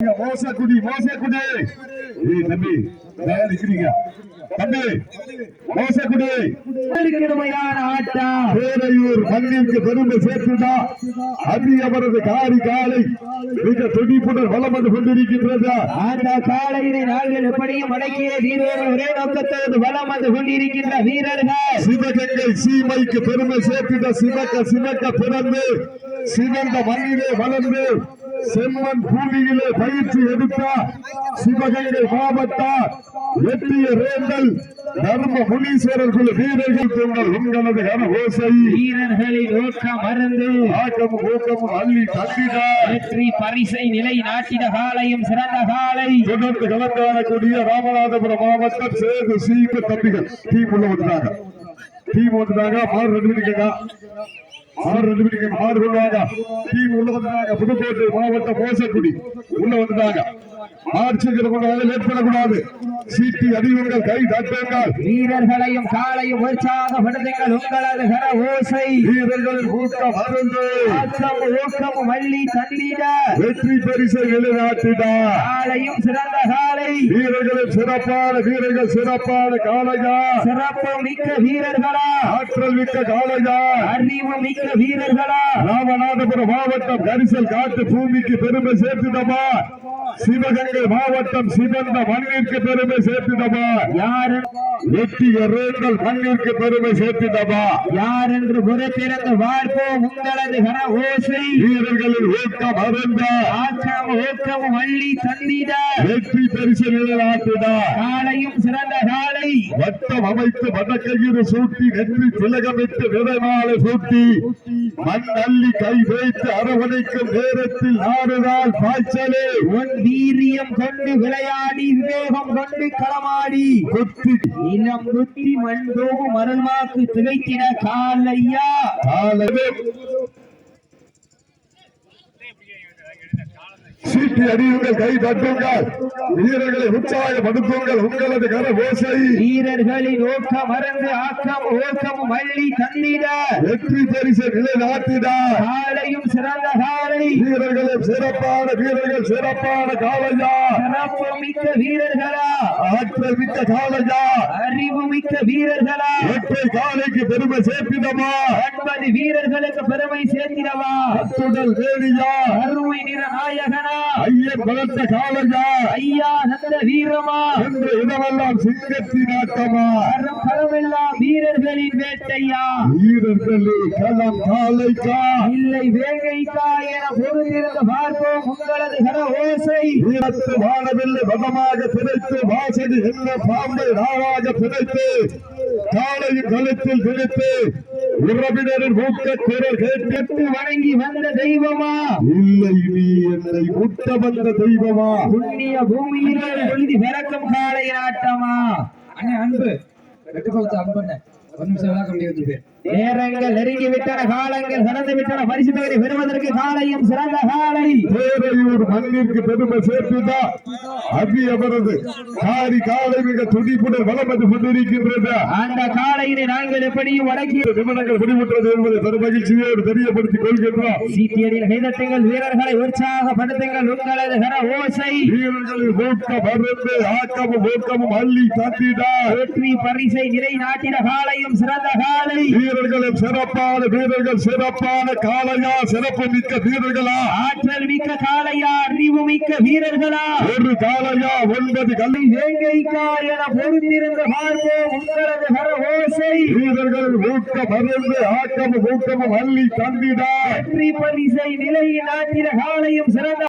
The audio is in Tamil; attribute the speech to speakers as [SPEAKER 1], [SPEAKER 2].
[SPEAKER 1] மோசக்குடி தம்பி இருக்கிறீங்க தம்பி மோசக்குடி பேரையூர் மண்ணிற்கு பெருமை சேர்த்துதா அதி அவரது காரி காலை மிக துடிப்புடன் வளம் வந்து கொண்டிருக்கின்றது.
[SPEAKER 2] அந்த காலையினை நாங்கள் எப்படியும் அடக்கிய வீரர்கள் ஒரே நோக்கத்தோடு வளம் வந்து கொண்டிருக்கின்ற வீரர்கள்
[SPEAKER 1] சிவகங்கை சீமைக்கு பெருமை சேர்த்துட சிவக்க பிறந்து சிவந்த மண்ணிலே வளர்ந்து செம்மன் பூமியிலே பயிற்சி எடுத்த சிவகங்கை மாவட்டம் வெற்றிய ரேந்தல் தர்ம முனீஸ்வரர் குழு வீரர்கள் தங்கள் உங்களது கனகோசை
[SPEAKER 2] வீரர்களின் நோக்கம் மறந்து
[SPEAKER 1] ஆக்கமும் ஊக்கமும் அள்ளி தந்திட
[SPEAKER 2] வெற்றி பரிசை நிலை நாட்டிட காலையும் சிறந்த காலை
[SPEAKER 1] தொடர்ந்து கலந்தாடக்கூடிய ராமநாதபுரம் மாவட்டம் சேது சீப்பு தம்பிகள் டீம் உள்ள வந்துட்டாங்க மாறு ரெண்டு மணிக்கு மாறு கொள்வாங்க டீம் உள்ள வந்துட்டாங்க. புதுக்கோட்டை மாவட்டம் மோசக்குடி உள்ள வந்துட்டாங்க. ஏற்படக்கூடாது சீட்டி அடிவுங்கள் கை தட்டுங்கள்
[SPEAKER 2] வீரர்களையும் காலையும் உற்சாகப்படுத்துங்கள் உங்களது கர ஓசை
[SPEAKER 1] வீரர்களின் ஊக்கம் அருந்து
[SPEAKER 2] ஊக்கமும் வள்ளி தந்திட
[SPEAKER 1] வெற்றி பரிசை நிலைநாட்டிட
[SPEAKER 2] காலையும் சிறந்த காலை
[SPEAKER 1] வீரர்களின் வீரர்கள் சிறப்பான காலையா
[SPEAKER 2] சிறப்பு மிக்க வீரர்களா
[SPEAKER 1] ஆற்றல் மிக்க காலையா
[SPEAKER 2] அறிவு மிக்க வீரர்களா
[SPEAKER 1] ராமநாதபுரம் மாவட்டம் கரிசல் காட்டு பூமிக்கு பெருமை சேர்த்துதமா சிவகங்கை மாவட்டம் சிவந்த மண்ணிற்கு பெருமை சேர்த்துதமா
[SPEAKER 2] யார்
[SPEAKER 1] வெற்றிய ரேந்தல் மண்ணிற்கு பெருமை சேர்த்துதமா
[SPEAKER 2] யார் என்று புறத்திறந்து பார்ப்போம் உங்களது கர ஓசை
[SPEAKER 1] வீரர்களின் ஊக்கம் அருந்த
[SPEAKER 2] ஊக்கமும் வள்ளி தந்திட
[SPEAKER 1] வெற்றி பரிசு நிலைநாட்டிட
[SPEAKER 2] காலையும் சிறந்த காலை
[SPEAKER 1] வட்டம் அமைத்து வடக்கையிறு சூட்டி நெற்றி திலகமிட்டு விதைமாலை சூட்டி மண் அள்ளி கை வைத்து அரவணைக்கும் நேரத்தில் நாடுதால் பாய்ச்சலே
[SPEAKER 2] உன் வீரியம் கொண்டு விளையாடி விவேகம் கொண்டு களமாடி
[SPEAKER 1] குத்தி
[SPEAKER 2] இளம் குத்தி மண் தோகும் மருள்வாக்கு திகைத்திட காலையா
[SPEAKER 1] சீட்டி அடியுங்கள் கை தட்டுங்கள் வீரர்களை உற்சாகப்படுத்துங்கள் உங்களது கர ஓசை
[SPEAKER 2] வீரர்களின் ஊக்கம் மறந்து ஊக்கமும் வள்ளி தந்திட
[SPEAKER 1] வெற்றி பரிசை நிலைநாட்டிட
[SPEAKER 2] காலையும் சிறந்த காலை
[SPEAKER 1] வீரர்கள் சிறப்பான காலையா
[SPEAKER 2] சிறப்பு மிக்க வீரர்களா
[SPEAKER 1] ஆற்றல் மிக்க காலையா
[SPEAKER 2] அறிவு மிக்க வீரர்களா
[SPEAKER 1] வெற்றி காலைக்கு பெருமை சேர்த்திடமா
[SPEAKER 2] 9 வீரர்களுக்கு பெருமை சேர்த்திடவா
[SPEAKER 1] அத்துடல் வேணியா
[SPEAKER 2] அருமை நிற நாயகனா
[SPEAKER 1] ஐயன் வளர்த்த காலையா
[SPEAKER 2] ஐயா நல்ல வீரமா
[SPEAKER 1] என்று இடமெல்லாம் சிங்கத்தின் ஆட்டமா
[SPEAKER 2] களமெல்லாம் வீரர்களின் வேட்டையா
[SPEAKER 1] வீரர்களே களம் காலைக்கா
[SPEAKER 2] இல்லை வேங்கைக்கா என பொருந்திருந்த பார்ப்போம் உங்களது கர ஓசை
[SPEAKER 1] வீரத்து வானவில்லை வதமாக பிணைத்து வாசடி என்ன பாம்பை நாவாக பிணைத்து காலையின் களத்தில் பிடித்து உறவினரின் ஊக்க குரல் கேட்டு
[SPEAKER 2] வணங்கி வந்த தெய்வமா
[SPEAKER 1] இல்லை நீ என்னை முட்ட வந்த தெய்வமா
[SPEAKER 2] புண்ணிய பூமியிலே எழுதி பிறக்கும் காலை நாட்டமா
[SPEAKER 3] அன்பு அன்பு ஒரு நிமிஷம் விளக்க முடியாது.
[SPEAKER 2] நேரங்கள் நெருங்கி விட்டன காலங்கள் கடந்து விட்டன பரிசு தொகை பெறுவதற்கு காலையும் சிறந்த காலை
[SPEAKER 1] பேரையூர் மண்ணிற்கு பெருமை சேர்த்துதா அபி அவரது காலை மிக துடிப்புடன் வளம் வந்து கொண்டிருக்கின்றது.
[SPEAKER 2] அந்த காலையினை நாங்கள் எப்படியும் வடக்கிய
[SPEAKER 1] நிமிடங்கள் முடிவுற்றது என்பதை பெரும் மகிழ்ச்சியோடு தெரியப்படுத்திக் கொள்கின்றோம்.
[SPEAKER 2] சீட்டியடியில் கைதட்டுங்கள் வீரர்களை உற்சாகப்படுத்துங்கள் உங்களது கர ஓசை
[SPEAKER 1] வீரர்களின் ஊக்கம் அருந்து ஆக்கமும் ஊக்கமும் அள்ளி தந்திட
[SPEAKER 2] வெற்றி பரிசை நிலை நாட்டின காலையும் சிறந்த காலை
[SPEAKER 1] வீரர்களும் சிறப்பான காலையா சிறப்பு மிக்க வீரர்களா
[SPEAKER 2] ஆற்றல் மிக்க காலையா அறிவு மிக்க வீரர்களா
[SPEAKER 1] ஒரு காலையா 9 கல்வி
[SPEAKER 2] வேங்கைக்கா என பொருந்திருந்த பார்ப்போம் உங்களது கர ஓசை
[SPEAKER 1] வீரர்களின் ஊக்கம் அருந்து ஆக்கமும் ஊக்கமும் அள்ளி தந்திட
[SPEAKER 2] வெற்றி பரிசை நிலை நாட்டின காலையும் சிறந்த